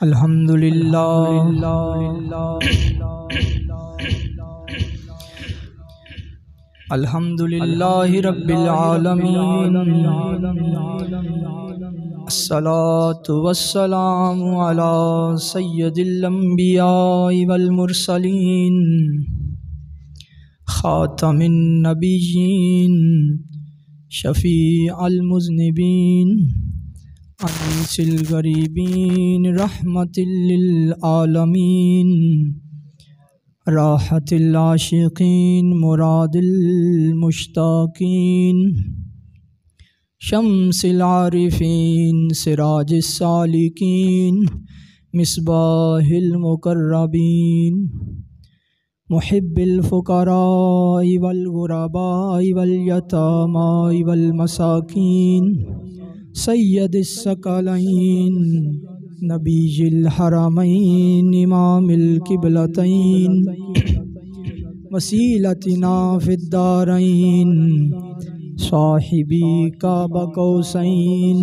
الحمد للہ الحمد للہ رب العالمین، الصلاة والسلام علی سید الانبیاء والمرسلین، خاتم النبیین، شفیع المذنبین، انیس الغریبین، رحمت للعالمین، راحت العاشقین، مراد المشتاقین، شمس العارفین، سراج السالکین، مصباح المقربین، محب الفقراء والغرباء والیتامى والمساکین، سید الثقلین، نبی الحرمین، امام القبلتین، وسیلتنا فی الدارین، صاحبی قاب قوسین،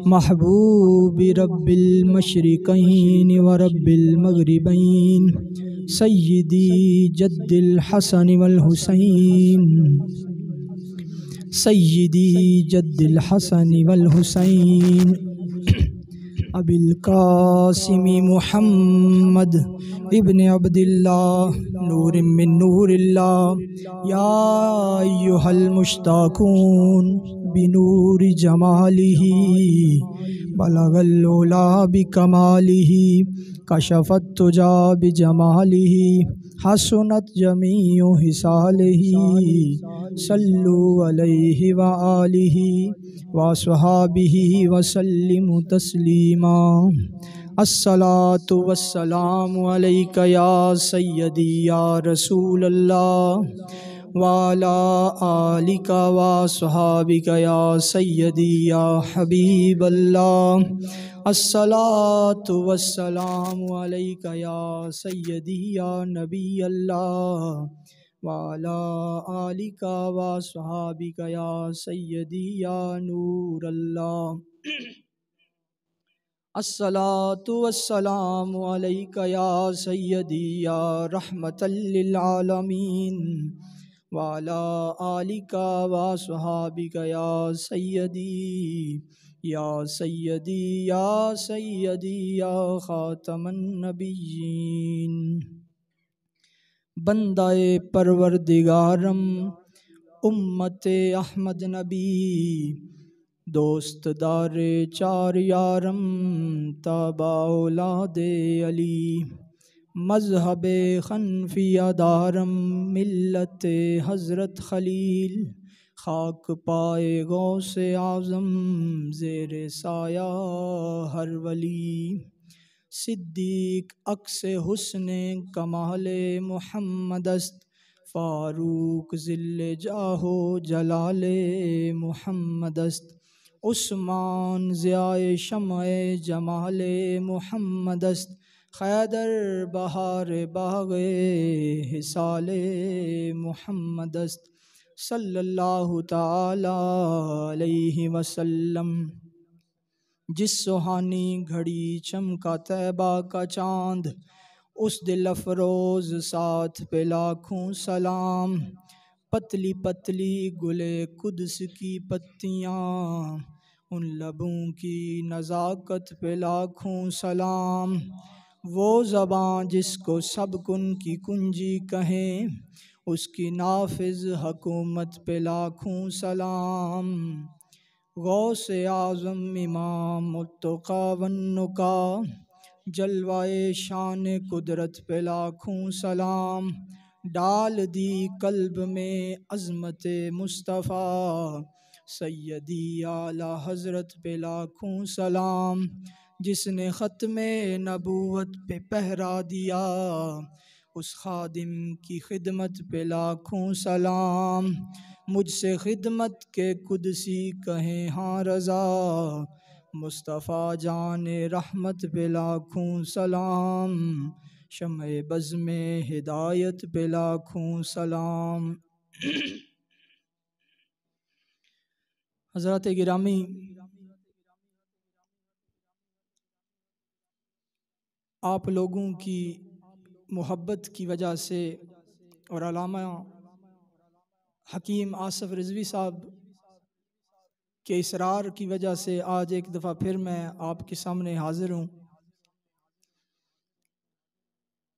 محبوب رب المشرقین ورب المغربین، سیدی جد الحسن والحسین، سیدی جد الحسن والحسین، ابی القاسم محمد ابن عبد اللہ، نور من نور اللہ، یا ایہا المشتاقون بنور جمالہ، بلغ العلا بکمالہ، کشف التجا بجمالہ، حسنت جمیع خصالہ، صلوا علیہ وآلہ وصحابہ وسلم تسلیما۔ الصلاۃ والسلام علیک یا سیدی یا رسول اللہ، وعلی آلک وصحابک یا سیدی یا حبیب اللہ۔ الصلاۃ والسلام علیک یا سیدی یا نبی اللہ، وعلی آلک وصحابک یا سیدی یا نور اللہ۔ الصلاۃ والسلام علیک یا سیدی یا رحمت للعالمین، وعلی آلک وصحابک یا سیدی یا سیدی یا سیدی یا خاتم النبیین۔ بندہ پروردگارم، امت احمد نبی، دوست دار چار یارم، تابع اولاد علی، مذہب حنفیہ دارم، ملت حضرت خلیل، خاک پائے غوث اعظم، زیر سایہ ہر ولی، صدیق عکس حسن کمال محمد است، فاروق ظل جاہ و جلال محمد است، عثمان ضیاء شمع جمال محمد است، حیدر بہار باغ حصال محمد است، صلی اللہ تعالی علیہ وسلم۔ جس سہانی گھڑی چمکا طیبہ کا چاند، اس دل افروز ساتھ پہ لاکھوں سلام، پتلی پتلی گلے قدس کی پتیاں، ان لبوں کی نزاکت پہ لاکھوں سلام، وہ زباں جس کو سب کن کی کنجی کہیں، اس کی نافذ حکومت پہ لاکھوں سلام، غوث اعظم امام التقیٰ والنقیٰ، جلوائے شان قدرت پہ لاکھوں سلام، ڈال دی قلب میں عظمت مصطفیٰ، سیدی اعلیٰ حضرت پہ لاکھوں سلام، جس نے ختم نبوت پہ پہرا دیا، اس خادم کی خدمت پہ لاکھوں سلام، مجھ سے خدمت کے قدسی کہیں ہاں رضا، مصطفیٰ جان رحمت پہ لاکھوں سلام، شمع بزم ہدایت پہ لاکھوں سلام۔ حضرات گرامی، آپ لوگوں کی محبت کی وجہ سے اور علامہ حکیم آصف رضوی صاحب کے اصرار کی وجہ سے آج ایک دفعہ پھر میں آپ کے سامنے حاضر ہوں،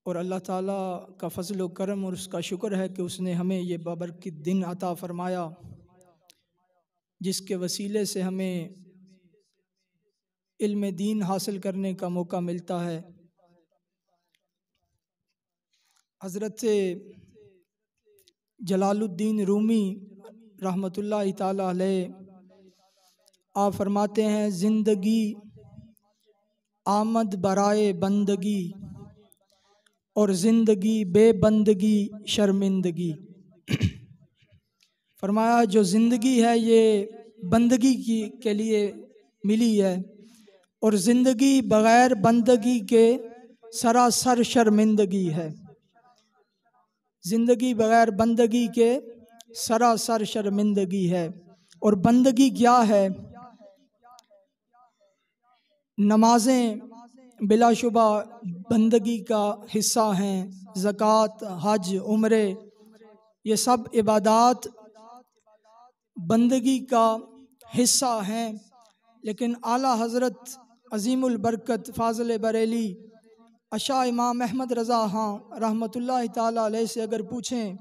اور اللہ تعالیٰ کا فضل و کرم اور اس کا شکر ہے کہ اس نے ہمیں یہ بابرکت دن عطا فرمایا، جس کے وسیلے سے ہمیں علم دین حاصل کرنے کا موقع ملتا ہے۔ حضرت جلال الدین رومی رحمۃ اللہ تعالیٰ علیہ آپ فرماتے ہیں، زندگی آمد برائے بندگی اور زندگی بے بندگی شرمندگی۔ فرمایا جو زندگی ہے یہ بندگی کے لیے ملی ہے، اور زندگی بغیر بندگی کے سراسر شرمندگی ہے۔ زندگی بغیر بندگی کے سراسر شرمندگی ہے۔ اور بندگی کیا ہے؟ نمازیں بلا شبہ بندگی کا حصہ ہیں، زکوٰۃ، حج، عمرے، یہ سب عبادات بندگی کا حصہ ہیں، لیکن اعلیٰ حضرت عظیم البرکت فاضل بریلی اشاہ امام احمد رضا خان رحمۃ اللہ تعالیٰ علیہ سے اگر پوچھیں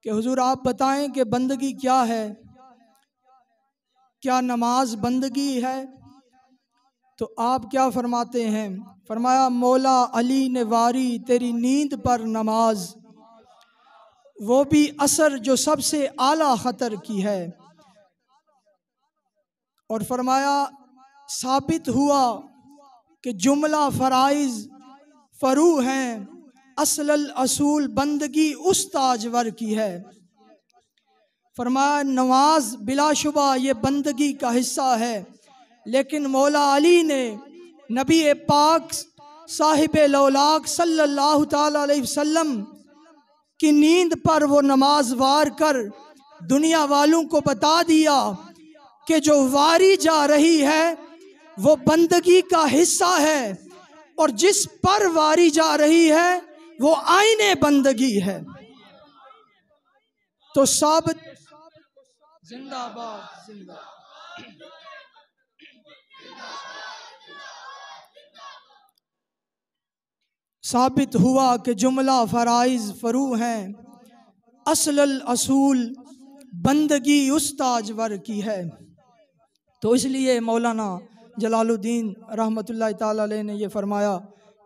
کہ حضور آپ بتائیں کہ بندگی کیا ہے، کیا نماز بندگی ہے، تو آپ کیا فرماتے ہیں؟ فرمایا مولا علی نے واری تیری نیند پر نماز، وہ بھی اثر جو سب سے اعلیٰ خطر کی ہے۔ اور فرمایا ثابت ہوا کہ جملہ فرائض فرو ہیں، اصل الاصول بندگی اس تاجور کی ہے۔ فرمایا نماز بلا شبہ یہ بندگی کا حصہ ہے، لیکن مولا علی نے نبی پاک صاحب لولاک صلی اللہ تعالی علیہ وسلم کی نیند پر وہ نماز وار کر دنیا والوں کو بتا دیا کہ جو واری جا رہی ہے وہ بندگی کا حصہ ہے، اور جس پر واری جا رہی ہے وہ آئین بندگی ہے۔ تو ثابت زندہ باد زندہ ثابت ہوا کہ جملہ فرائض فرو ہیں، اصل الاصول بندگی اس تاجور کی ہے۔ تو اس لیے مولانا جلال الدین رحمۃ اللہ تعالی علیہ نے یہ فرمایا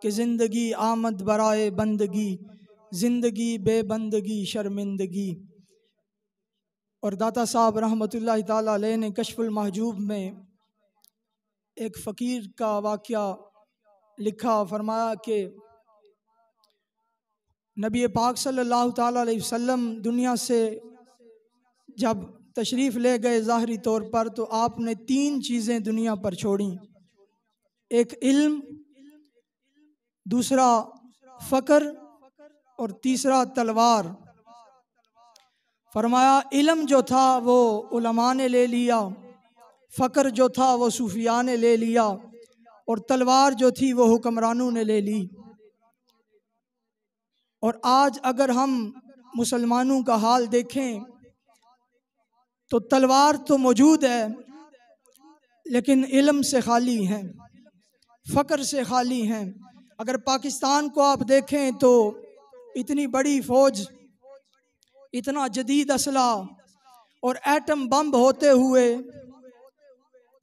کہ زندگی آمد برائے بندگی، زندگی بے بندگی شرمندگی۔ اور داتا صاحب رحمۃ اللہ تعالی علیہ نے کشف المحجوب میں ایک فقیر کا واقعہ لکھا، فرمایا کہ نبی پاک صلی اللہ تعالی علیہ وسلم دنیا سے جب تشریف لے گئے ظاہری طور پر، تو آپ نے 3 چیزیں دنیا پر چھوڑیں، ایک علم، دوسرا فقر، اور تیسرا تلوار۔ فرمایا علم جو تھا وہ علماء نے لے لیا، فقر جو تھا وہ صوفیاء نے لے لیا، اور تلوار جو تھی وہ حکمرانوں نے لے لی۔ اور آج اگر ہم مسلمانوں کا حال دیکھیں تو تلوار تو موجود ہے لیکن علم سے خالی ہیں، فقر سے خالی ہیں۔ اگر پاکستان کو آپ دیکھیں تو اتنی بڑی فوج، اتنا جدید اسلحہ اور ایٹم بم ہوتے ہوئے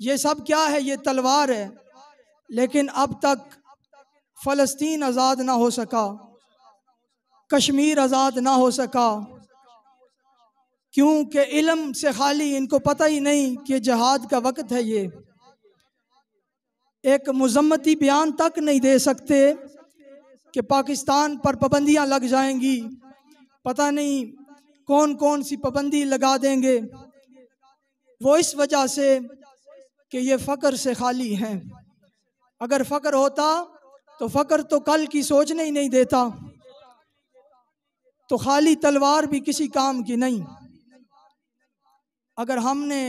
یہ سب کیا ہے؟ یہ تلوار ہے، لیکن اب تک فلسطین آزاد نہ ہو سکا، کشمیر آزاد نہ ہو سکا، کیونکہ علم سے خالی، ان کو پتہ ہی نہیں کہ جہاد کا وقت ہے۔ یہ ایک مذمتی بیان تک نہیں دے سکتے کہ پاکستان پر پابندیاں لگ جائیں گی، پتہ نہیں کون کون سی پابندی لگا دیں گے، وہ اس وجہ سے کہ یہ فقر سے خالی ہیں۔ اگر فقر ہوتا تو فقر تو کل کی سوچنے ہی نہیں دیتا، تو خالی تلوار بھی کسی کام کی نہیں۔ اگر ہم نے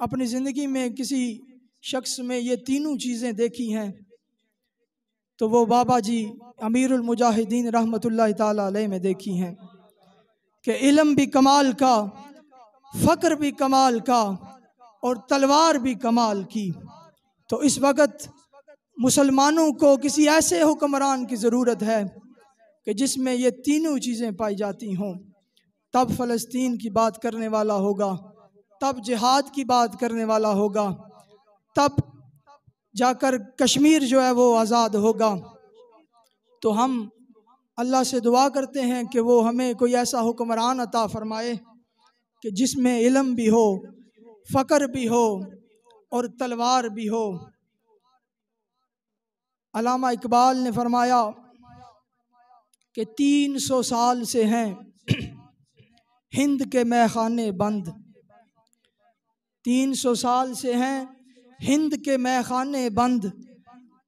اپنی زندگی میں کسی شخص میں یہ تینوں چیزیں دیکھی ہیں تو وہ بابا جی امیر المجاہدین رحمۃ اللہ تعالی علیہ میں دیکھی ہیں کہ علم بھی کمال کا، فقر بھی کمال کا، اور تلوار بھی کمال کی۔ تو اس وقت مسلمانوں کو کسی ایسے حکمران کی ضرورت ہے کہ جس میں یہ تینوں چیزیں پائی جاتی ہوں، تب فلسطین کی بات کرنے والا ہوگا، تب جہاد کی بات کرنے والا ہوگا، تب جا کر کشمیر جو ہے وہ آزاد ہوگا۔ تو ہم اللہ سے دعا کرتے ہیں کہ وہ ہمیں کوئی ایسا حکمران عطا فرمائے کہ جس میں علم بھی ہو، فقر بھی ہو اور تلوار بھی ہو۔ علامہ اقبال نے فرمایا کہ 300 سال سے ہیں ہند کے میخانے بند، 300 سال سے ہیں ہند کے میخانے بند،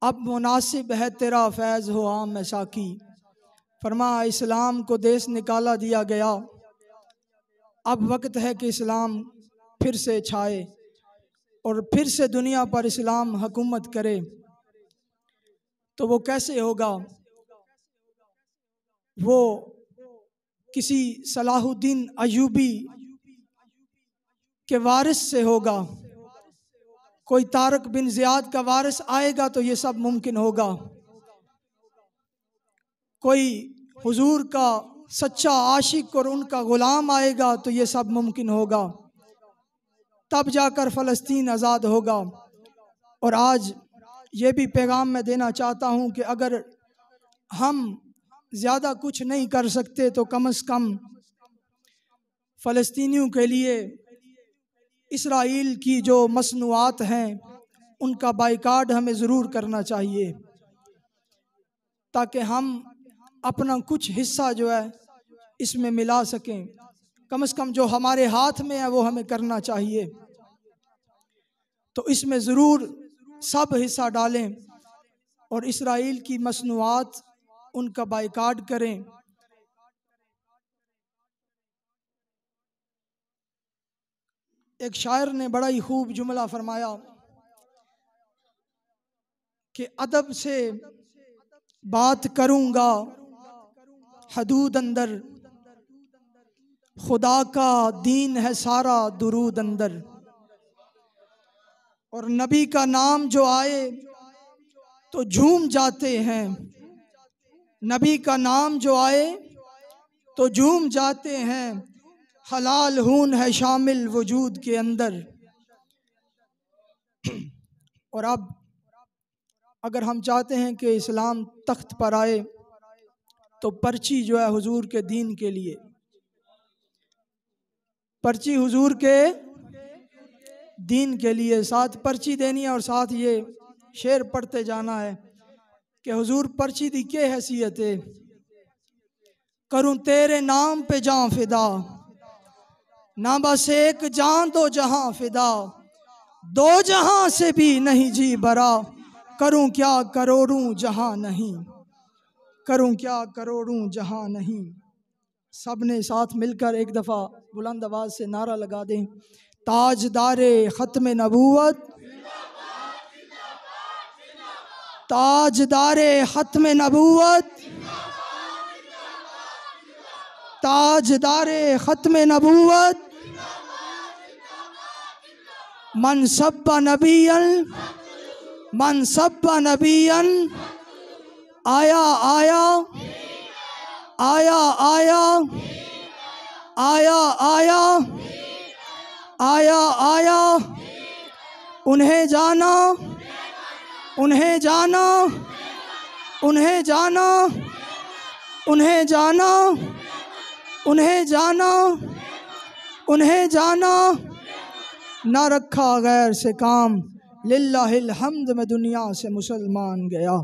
اب مناسب ہے تیرا فیض ہو عام ساقی۔ فرمایا اسلام کو دیس نکالا دیا گیا، اب وقت ہے کہ اسلام پھر سے چھائے اور پھر سے دنیا پر اسلام حکومت کرے۔ تو وہ کیسے ہوگا؟ وہ کسی صلاح الدین ایوبی کے وارث سے ہوگا، کوئی طارق بن زیاد کا وارث آئے گا تو یہ سب ممکن ہوگا، کوئی حضور کا سچا عاشق اور ان کا غلام آئے گا تو یہ سب ممکن ہوگا، تب جا کر فلسطین آزاد ہوگا۔ اور آج یہ بھی پیغام میں دینا چاہتا ہوں کہ اگر ہم زیادہ کچھ نہیں کر سکتے تو کم از کم فلسطینیوں کے لیے اسرائیل کی جو مصنوعات ہیں ان کا بائیکاٹ ہمیں ضرور کرنا چاہیے، تاکہ ہم اپنا کچھ حصہ جو ہے اس میں ملا سکیں۔ کم از کم جو ہمارے ہاتھ میں ہے وہ ہمیں کرنا چاہیے۔ تو اس میں ضرور سب حصہ ڈالیں اور اسرائیل کی مصنوعات ان کا بائیکاٹ کریں۔ ایک شاعر نے بڑا ہی خوب جملہ فرمایا کہ ادب سے بات کروں گا حدود اندر، خدا کا دین ہے سارا درود اندر، اور نبی کا نام جو آئے تو جھوم جاتے ہیں، نبی کا نام جو آئے تو جھوم جاتے ہیں، حلال ہون ہے شامل وجود کے اندر۔ اور اب اگر ہم چاہتے ہیں کہ اسلام تخت پر آئے تو پرچی جو ہے حضور کے دین کے لیے، پرچی حضور کے دین کے لیے، ساتھ پرچی دینی ہے اور ساتھ یہ شعر پڑھتے جانا ہے کہ حضور پرچی دی کے حیثیت ہے، کروں تیرے نام پہ جان فدا، نہ بس ایک جان دو جہاں فدا، دو جہاں سے بھی نہیں جی برا، کروں کیا کروڑوں جہاں نہیں، کروں کیا کروڑوں جہاں نہیں۔ سب نے ساتھ مل کر ایک دفعہ بلند آواز سے نعرہ لگا دیں، تاجدار ختم نبوت، تاجدار ختم نبوت، تاجدار ختم نبوت، من سب نبیا، من سب نبیا، آیا آیا آیا آیا آیا آیا آیا آیا، انہیں جانا انہیں جانا انہیں جانا انہیں جانا انہیں جانا انہیں جانا، نہ رکھا غیر سے کام، للہ الحمد میں دنیا سے مسلمان گیا۔